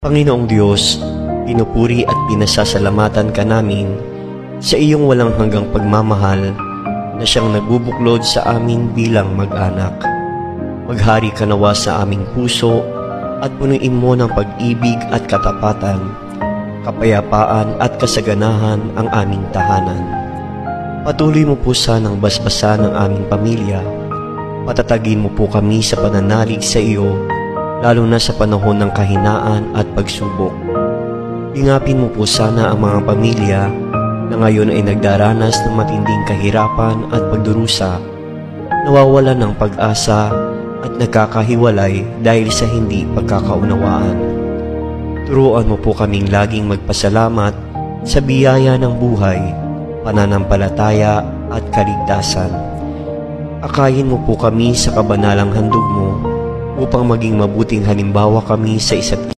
Panginoong Diyos, pinupuri at pinasasalamatan ka namin sa iyong walang hanggang pagmamahal na siyang nagbubuklod sa amin bilang mag-anak. Maghari ka nawa sa aming puso at punuin mo ng pag-ibig at katapatan, kapayapaan at kasaganahan ang aming tahanan. Patuloy mo po sanang basbasan ng aming pamilya. Patatagin mo po kami sa pananalig sa iyo, lalo na sa panahon ng kahinaan at pagsubok. Bingapin mo po sana ang mga pamilya na ngayon ay nagdaranas ng matinding kahirapan at pagdurusa, nawawalan ng pag-asa at nagkakahiwalay dahil sa hindi pagkakaunawaan. Turuan mo po kaming laging magpasalamat sa biyaya ng buhay, pananampalataya at kaligtasan. Akayin mo po kami sa kabanalang handog mo upang maging mabuting halimbawa kami sa isa't